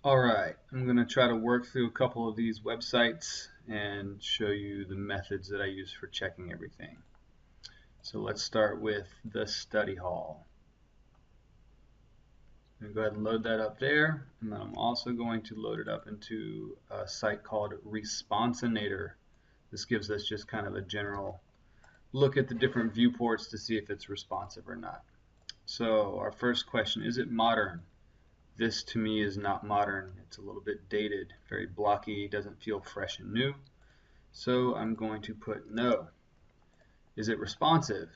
Alright, I'm going to try to work through a couple of these websites and show you the methods that I use for checking everything. So let's start with the study hall. I'm going to go ahead and load that up there, and then I'm also going to load it up into a site called Responsinator. This gives us just kind of a general look at the different viewports to see if it's responsive or not. So our first question, is it modern? This to me is not modern. It's a little bit dated, very blocky, doesn't feel fresh and new. So I'm going to put no. Is it responsive?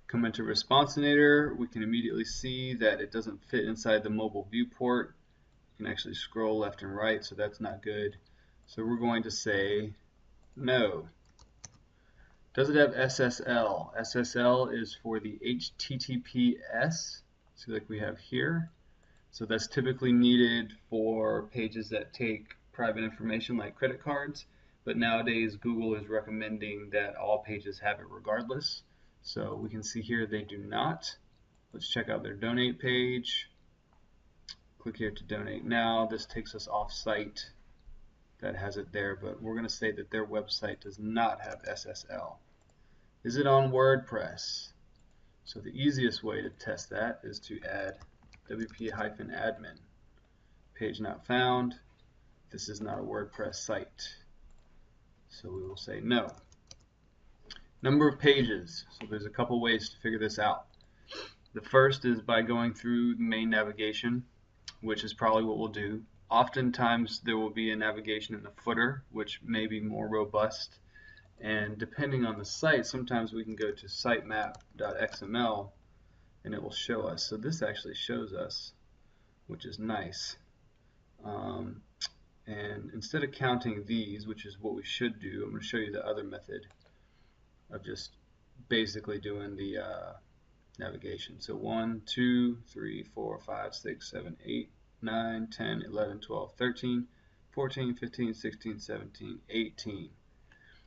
Come into Responsinator, we can immediately see that it doesn't fit inside the mobile viewport. You can actually scroll left and right, so that's not good. So we're going to say no. Does it have SSL? SSL is for the HTTPS, so like we have here. So that's typically needed for pages that take private information like credit cards, but nowadays Google is recommending that all pages have it regardless. So we can see here they do not. Let's check out their donate page. Click here to donate now. This takes us off site. That has it there, but we're going to say that their website does not have SSL. Is it on WordPress? So the easiest way to test that is to add wp-admin. Page not found. This is not a WordPress site. So we will say no. Number of pages. So there's a couple ways to figure this out. The first is by going through the main navigation, which is probably what we'll do. Oftentimes there will be a navigation in the footer, which may be more robust. And depending on the site, sometimes we can go to sitemap.xml and it will show us. So this actually shows us, which is nice. And instead of counting these, which is what we should do, I'm going to show you the other method of just basically doing the navigation. So 1, 2, 3, 4, 5, 6, 7, 8, 9, 10, 11, 12, 13, 14, 15, 16, 17, 18.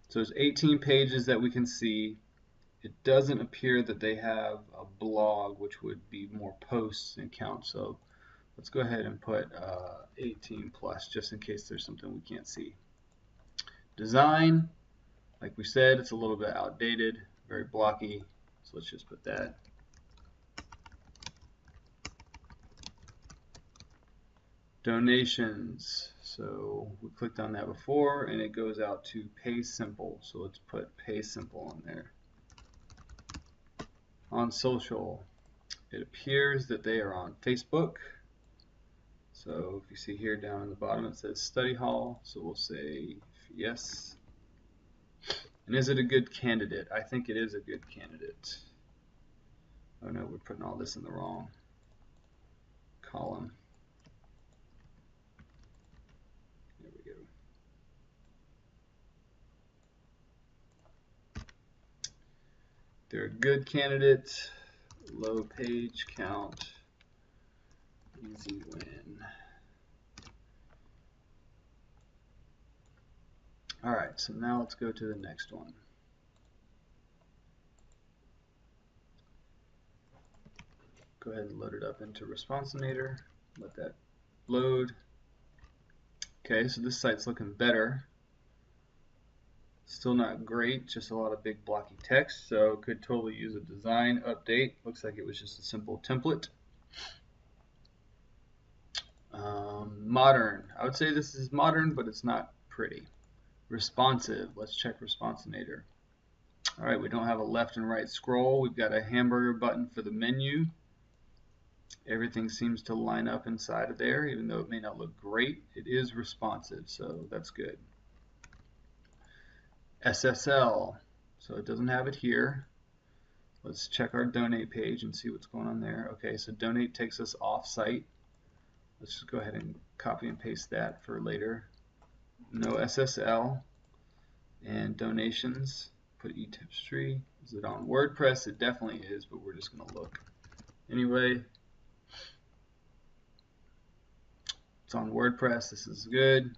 So there's 18 pages that we can see. It doesn't appear that they have a blog, which would be more posts and count. So let's go ahead and put 18 plus just in case there's something we can't see. Design, like we said, it's a little bit outdated, very blocky. So let's just put that. Donations, so we clicked on that before and it goes out to Pay Simple. So let's put Pay Simple on there. On social, it appears that they are on Facebook. So if you see here down in the bottom it says study hall, so we'll say yes. And is it a good candidate? I think it is a good candidate. Oh no, we're putting all this in the wrong column. There we go. They're a good candidate, low page count, easy win. Alright, so now let's go to the next one. Go ahead and load it up into Responsinator. Let that load. Okay, so this site's looking better. Still not great, just a lot of big blocky text, so could totally use a design update. Looks like it was just a simple template. Modern. I would say this is modern, but it's not pretty. Responsive. Let's check Responsinator. Alright, we don't have a left and right scroll. We've got a hamburger button for the menu. Everything seems to line up inside of there, even though it may not look great. It is responsive, so that's good. SSL, so it doesn't have it here. Let's check our donate page and see what's going on there. Okay, so donate takes us off site. Let's just go ahead and copy and paste that for later. No SSL. And donations, put eTipstree. Is it on WordPress? It definitely is, but we're just going to look. Anyway, it's on WordPress. This is good.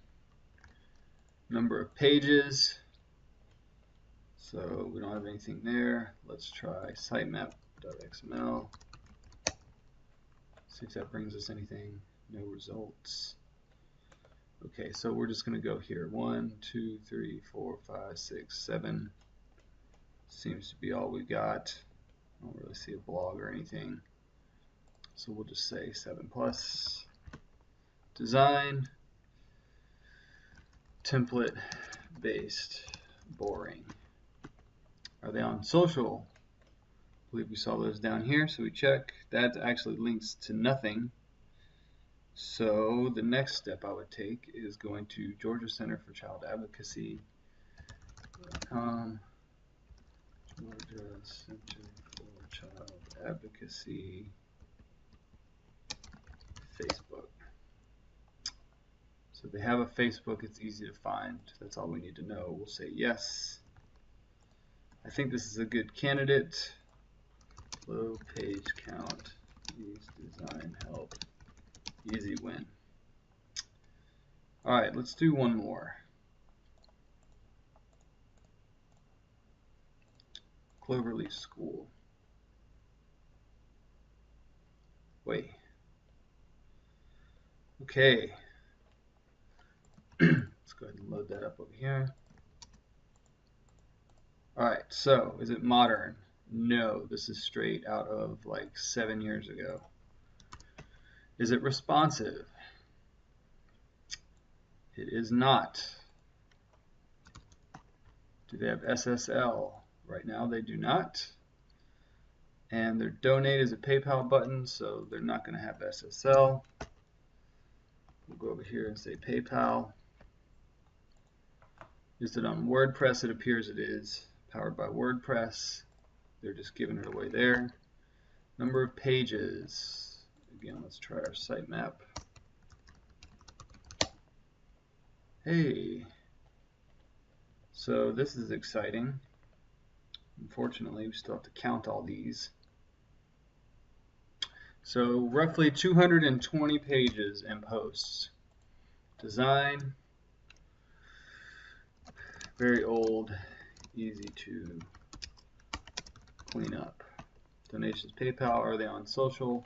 Number of pages. So we don't have anything there. Let's try sitemap.xml. See if that brings us anything. No results. Okay, so we're just going to go here. 1, 2, 3, 4, 5, 6, 7. Seems to be all we got. I don't really see a blog or anything. So we'll just say 7 plus. Design. Template based. Boring. Are they on social? I believe we saw those down here, so we check. That actually links to nothing. So the next step I would take is going to Georgia Center for Child Advocacy. Georgia Center for Child Advocacy, Facebook. So they have a Facebook, it's easy to find. That's all we need to know. We'll say yes. I think this is a good candidate. Low page count, use design help, easy win. Alright, let's do one more. Cloverleaf School. Wait. Okay. Let's go ahead and load that up over here. Alright, so is it modern? No, this is straight out of like 7 years ago. Is it responsive? It is not. Do they have SSL? Right now they do not. And their donate is a PayPal button, so they're not going to have SSL. We'll go over here and say PayPal. Is it on WordPress? It appears it is. Powered by WordPress. They're just giving it away there. Number of pages. Again, let's try our sitemap. Hey. So this is exciting. Unfortunately, we still have to count all these. So roughly 220 pages and posts. Design. Very old, easy to clean up. Donations, PayPal, are they on social?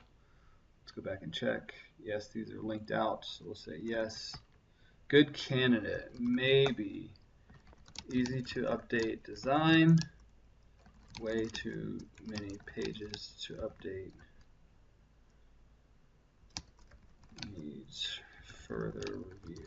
Let's go back and check. Yes, these are linked out, so we'll say yes. Good candidate, maybe. Easy to update design. Way too many pages to update. Needs further review.